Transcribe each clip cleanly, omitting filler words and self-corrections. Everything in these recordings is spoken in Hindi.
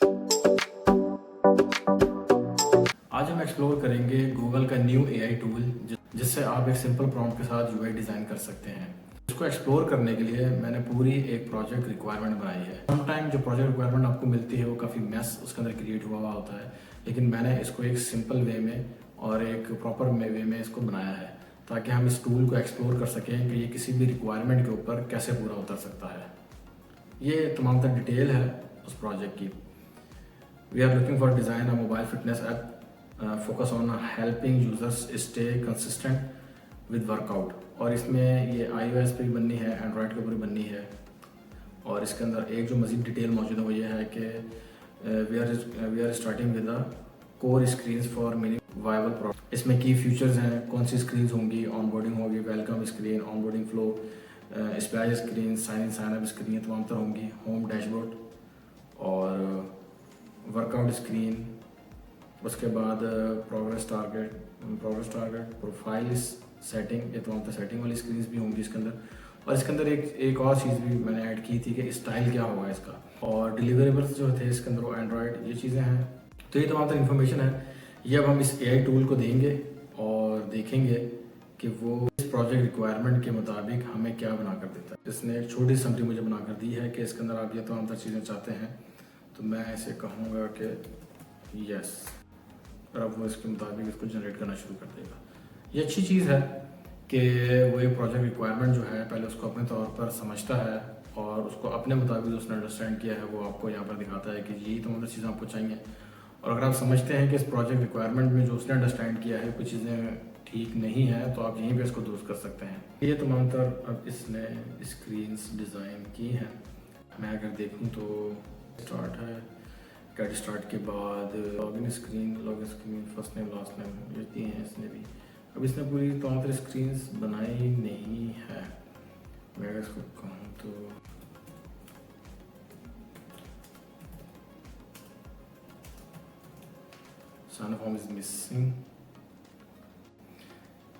आज हम एक्सप्लोर करेंगे गूगल का न्यू एआई टूल जिससे आप एक सिंपल प्रॉम्प्ट के साथ यूआई डिज़ाइन कर सकते हैं। इसको एक्सप्लोर करने के लिए मैंने पूरी एक प्रोजेक्ट रिक्वायरमेंट बनाई है। समटाइम जो प्रोजेक्ट रिक्वायरमेंट आपको मिलती है वो काफ़ी मैस उसके अंदर क्रिएट हुआ होता है, लेकिन मैंने इसको एक सिंपल वे में और एक प्रॉपर वे में इसको बनाया है ताकि हम इस टूल को एक्सप्लोर कर सकें कि ये किसी भी रिक्वायरमेंट के ऊपर कैसे पूरा उतर सकता है। ये तमाम तर डिटेल है उस प्रोजेक्ट की। We are looking for design a mobile fitness app focus on helping users stay consistent with workout. और इसमें ये iOS पे भी बननी है, एंड्रॉयड के ऊपर भी बननी है। और इसके अंदर एक जो मज़ीद डिटेल मौजूद है वो ये है कि we are starting with the core screens for mini viable product. इसमें की फीचर्स हैं, कौन सी स्क्रीन होंगी, ऑन बोर्डिंग होगी, welcome screen, onboarding flow, splash screen, sign up screen तमाम तरह होंगी, होम डैशबोर्ड और वर्कआउट स्क्रीन। उसके बाद प्रोग्रेस टारगेट, प्रोफाइल सेटिंग, ये तमाम तरह सेटिंग वाली स्क्रीन्स भी होंगी इसके अंदर। और इसके अंदर एक और चीज़ भी मैंने ऐड की थी कि स्टाइल क्या होगा इसका, और डिलीवरेबल्स जो थे इसके अंदर वो एंड्रॉयड, ये चीज़ें हैं। तो ये तमाम तरह इन्फॉर्मेशन है, ये अब हम इस एआई टूल को देंगे और देखेंगे कि वो इस प्रोजेक्ट रिक्वायरमेंट के मुताबिक हमें क्या बना कर देता है। इसने एक छोटी समरी मुझे बना कर दी है कि इसके अंदर आप ये तमाम तरह चीज़ें चाहते हैं, तो मैं ऐसे कहूँगा कि यस, और अब वो इसके मुताबिक इसको जनरेट करना शुरू कर देगा। ये अच्छी चीज़ है कि वो ये प्रोजेक्ट रिक्वायरमेंट जो है पहले उसको अपने तौर पर समझता है और उसको अपने मुताबिक उसने अंडरस्टैंड किया है, वो आपको यहाँ पर दिखाता है कि यही तमाम चीज़ें आपको चाहिए। और अगर आप समझते हैं कि इस प्रोजेक्ट रिक्वायरमेंट में जो उसने अंडरस्टैंड किया है कुछ चीज़ें ठीक नहीं है, तो आप यहीं पर इसको दुरुस्त कर सकते हैं। ये तमाम तर अब इसने स्क्रीन्स डिज़ाइन की हैं। मैं अगर देखूँ तो स्टार्ट है, गेट स्टार्ट के बाद login screen, first name last name ये दिए हैं इसने भी। अब इसने पूरी तमाम तरह स्क्रीन्स बनाई नहीं है। मैं अगर इसको कहूँ तो साइन फॉर्म इज मिसिंग।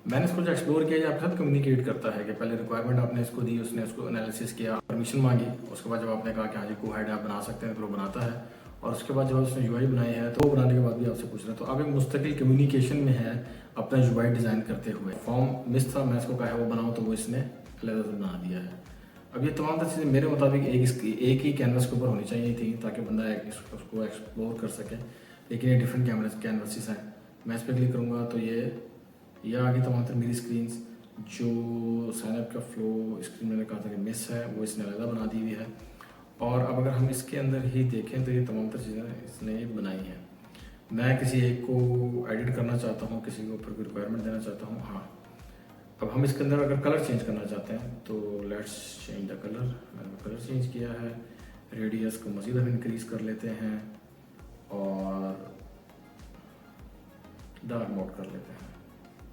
मैंने इसको जो एक्सप्लोर किया, आपके साथ कम्युनिकेट करता है कि पहले रिक्वायरमेंट आपने इसको दी, उसने उसको एनालिसिस किया, परमिशन मांगी, उसके बाद जब आपने कहा कि हाँ जी गो अहेड आप बना सकते हैं तो वो बनाता है। और उसके बाद जब उसने यूआई बनाई है तो वो बनाने के बाद भी आपसे पूछ रहा है, तो आप एक मुस्तकिल कम्युनिकेशन में है अपना यूआई डिज़ाइन करते हुए। फॉर्म मिस था, मैं इसको कहा है वो बनाओ, तो वो इसने अलग से बना दिया है। अब ये तमाम तरह चीज़ें मेरे मुताबिक एक ही कैनवस के ऊपर होनी चाहिए थी ताकि बंदा उसको एक्सप्लोर कर सके, लेकिन ये डिफरेंट कैनवसेस हैं। मैं इस पर क्लिक करूँगा तो ये आगे तमाम तरह मेरी स्क्रीन्स जो साइनअप का फ्लो स्क्रीन मैंने कहा था कि मिस है, वो इसने अलग बना दी हुई है। और अब अगर हम इसके अंदर ही देखें तो ये तमाम तरह चीज़ें इसने बनाई हैं। मैं किसी एक को एडिट करना चाहता हूँ, किसी के ऊपर कोई रिक्वायरमेंट देना चाहता हूँ। हाँ, अब हम इसके अंदर अगर कलर चेंज करना चाहते हैं तो लेट्स चेंज द कलर। मैंने कलर चेंज किया है, रेडियस को मज़ीद हम इंक्रीज़ कर लेते हैं और डार्क मोड कर लेते हैं,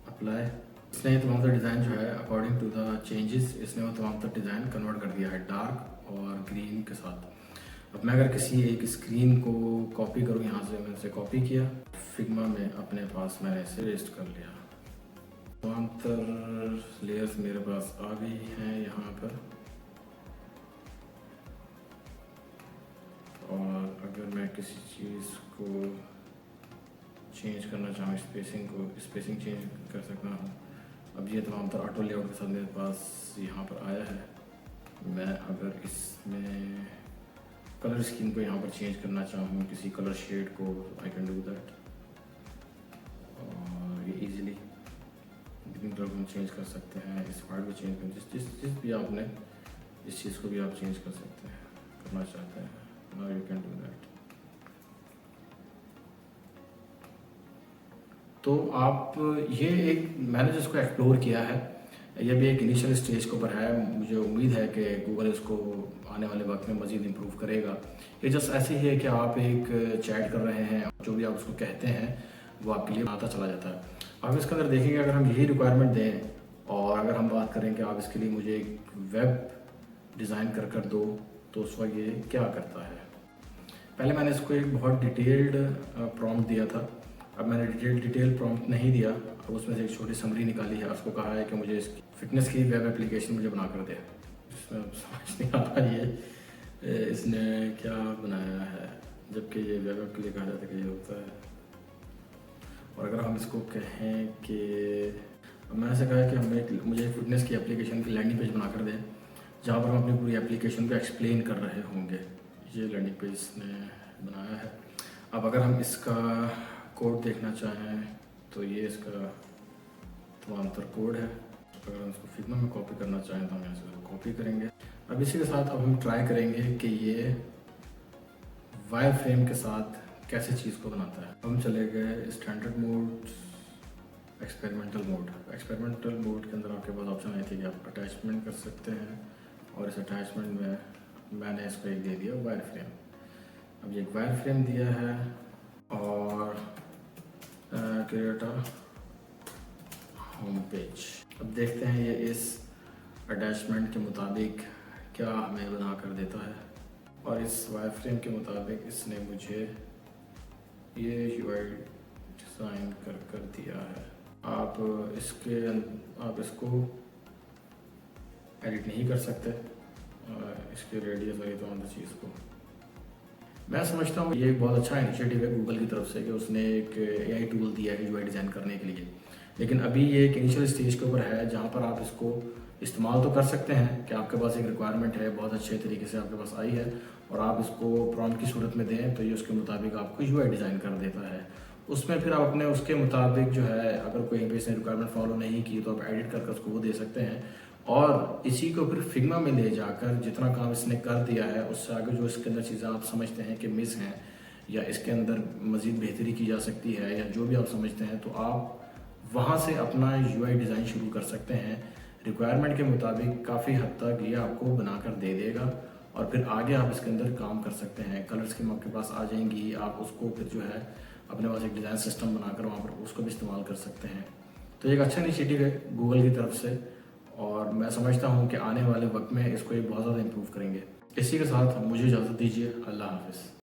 अप्लाई। इसने तमाम तरह डिज़ाइन जो है अकॉर्डिंग टू द चेंजेस इसने वो तमाम तरह डिज़ाइन कन्वर्ट कर दिया है डार्क और ग्रीन के साथ। अब मैं अगर किसी एक स्क्रीन को कॉपी करूँ, यहाँ से मैंने इसे कॉपी किया, फिग्मा में अपने पास मैंने इसे पेस्ट कर लिया। तमाम तरह लेयर्स मेरे पास आ गई हैं यहाँ पर। और अगर मैं किसी चीज़ को चेंज करना चाहूँ, स्पेसिंग चेंज कर सकता हूँ। अब ये तमाम तरह ऑटो लेआउट के साथ मेरे पास यहाँ पर आया है। मैं अगर इसमें कलर स्कीम को यहाँ पर चेंज करना चाहूँ, किसी कलर शेड को, आई कैन डू दैट। और ये इजीली ग्रीन कलर को हम चेंज कर सकते हैं, इस पार्ट को चेंज कर, जिस भी आपने इस चीज़ को भी आप चेंज कर सकते हैं, करना चाहते हैं। Now you can do that. तो आप ये एक मैंने जिसको एक्सप्लोर किया है, यह भी एक इनिशियल स्टेज के ऊपर है। मुझे उम्मीद है कि गूगल इसको आने वाले वक्त में मज़ीद इम्प्रूव करेगा। ये जस्ट ऐसे ही है कि आप एक चैट कर रहे हैं, जो भी आप उसको कहते हैं वो आपके लिए आता चला जाता है। आप इसके अंदर देखेंगे अगर हम यही रिक्वायरमेंट दें और अगर हम बात करें कि आप इसके लिए मुझे एक वेब डिज़ाइन कर दो, तो उस वक्त ये क्या करता है। पहले मैंने इसको एक बहुत डिटेल्ड प्रॉम्प्ट दिया था, अब मैंने डिटेल प्रॉम्प्ट नहीं दिया, अब उसमें से एक छोटी समरी निकाली है। उसको कहा है कि मुझे इसकी फिटनेस की वेब एप्लीकेशन मुझे बना कर दे। इसमें समझ नहीं आता ये इसने क्या बनाया है। जबकि ये वेब ऐप के लिए कहा जाता है कि ये होता है। और अगर हम इसको कहें कि मैंने ऐसा कहा कि मुझे फिटनेस की एप्लीकेशन की लैंडिंग पेज बनाकर दें जहाँ पर हम अपनी पूरी एप्लीकेशन को एक्सप्लेन कर रहे होंगे। ये लैंडिंग पेज इसने बनाया है। अब अगर हम इसका कोड देखना चाहें तो ये इसका तमाम तर कोड है। अगर हम इसको फिग्मा में कॉपी करना चाहें तो हम यहाँ से कॉपी करेंगे। अब इसी के साथ अब हम ट्राई करेंगे कि ये वायर फ्रेम के साथ कैसे चीज़ को बनाता है। हम चले गए standard mode, experimental mode. Experimental mode के अंदर आपके पास ऑप्शन आए थे कि आप अटैचमेंट कर सकते हैं, और इस अटैचमेंट में मैंने इसको एक दे दिया वायर फ्रेम। अब ये एक वायर फ्रेम दिया है और क्रिएट होम पेज। अब देखते हैं ये इस अटैचमेंट के मुताबिक क्या हमें बना कर देता है। और इस वायर फ्रेम के मुताबिक इसने मुझे ये UI डिज़ाइन कर दिया है। आप इसको एडिट नहीं कर सकते, इसके रेडियस वाली तो अंदर चीज़ को मैं समझता हूँ ये एक बहुत अच्छा इनिशिएटिव है गूगल की तरफ से कि उसने एक AI टूल दिया है UI डिज़ाइन करने के लिए। लेकिन अभी ये एक इनिशियल स्टेज के ऊपर है जहाँ पर आप इसको इस्तेमाल तो कर सकते हैं कि आपके पास एक रिक्वायरमेंट है, बहुत अच्छे तरीके से आपके पास आई है और आप इसको प्रॉम्प्ट की सूरत में दें तो ये उसके मुताबिक आपको UI डिज़ाइन कर देता है। उसमें फिर आप अपने उसके मुताबिक जो है, अगर कोई पे इसने रिक्वायरमेंट फॉलो नहीं की तो आप एडिट कर उसको वो दे सकते हैं। और इसी को फिर फिग्मा में ले जाकर जितना काम इसने कर दिया है उससे आगे जो इसके अंदर चीज़ें आप समझते हैं कि मिस हैं या इसके अंदर मज़ीद बेहतरी की जा सकती है या जो भी आप समझते हैं, तो आप वहाँ से अपना UI डिज़ाइन शुरू कर सकते हैं। रिक्वायरमेंट के मुताबिक काफ़ी हद तक ये आपको बनाकर दे देगा और फिर आगे आप इसके अंदर काम कर सकते हैं। कलर स्कीम आपके पास आ जाएंगी, आप उसको फिर जो है अपने पास एक डिज़ाइन सिस्टम बनाकर वहाँ पर उसको भी इस्तेमाल कर सकते हैं। तो एक अच्छा इनिशिएटिव है गूगल की तरफ से और मैं समझता हूँ कि आने वाले वक्त में इसको ये बहुत ज़्यादा इम्प्रूव करेंगे। इसी के साथ मुझे इजाज़त दीजिए। अल्लाह हाफ़िज़।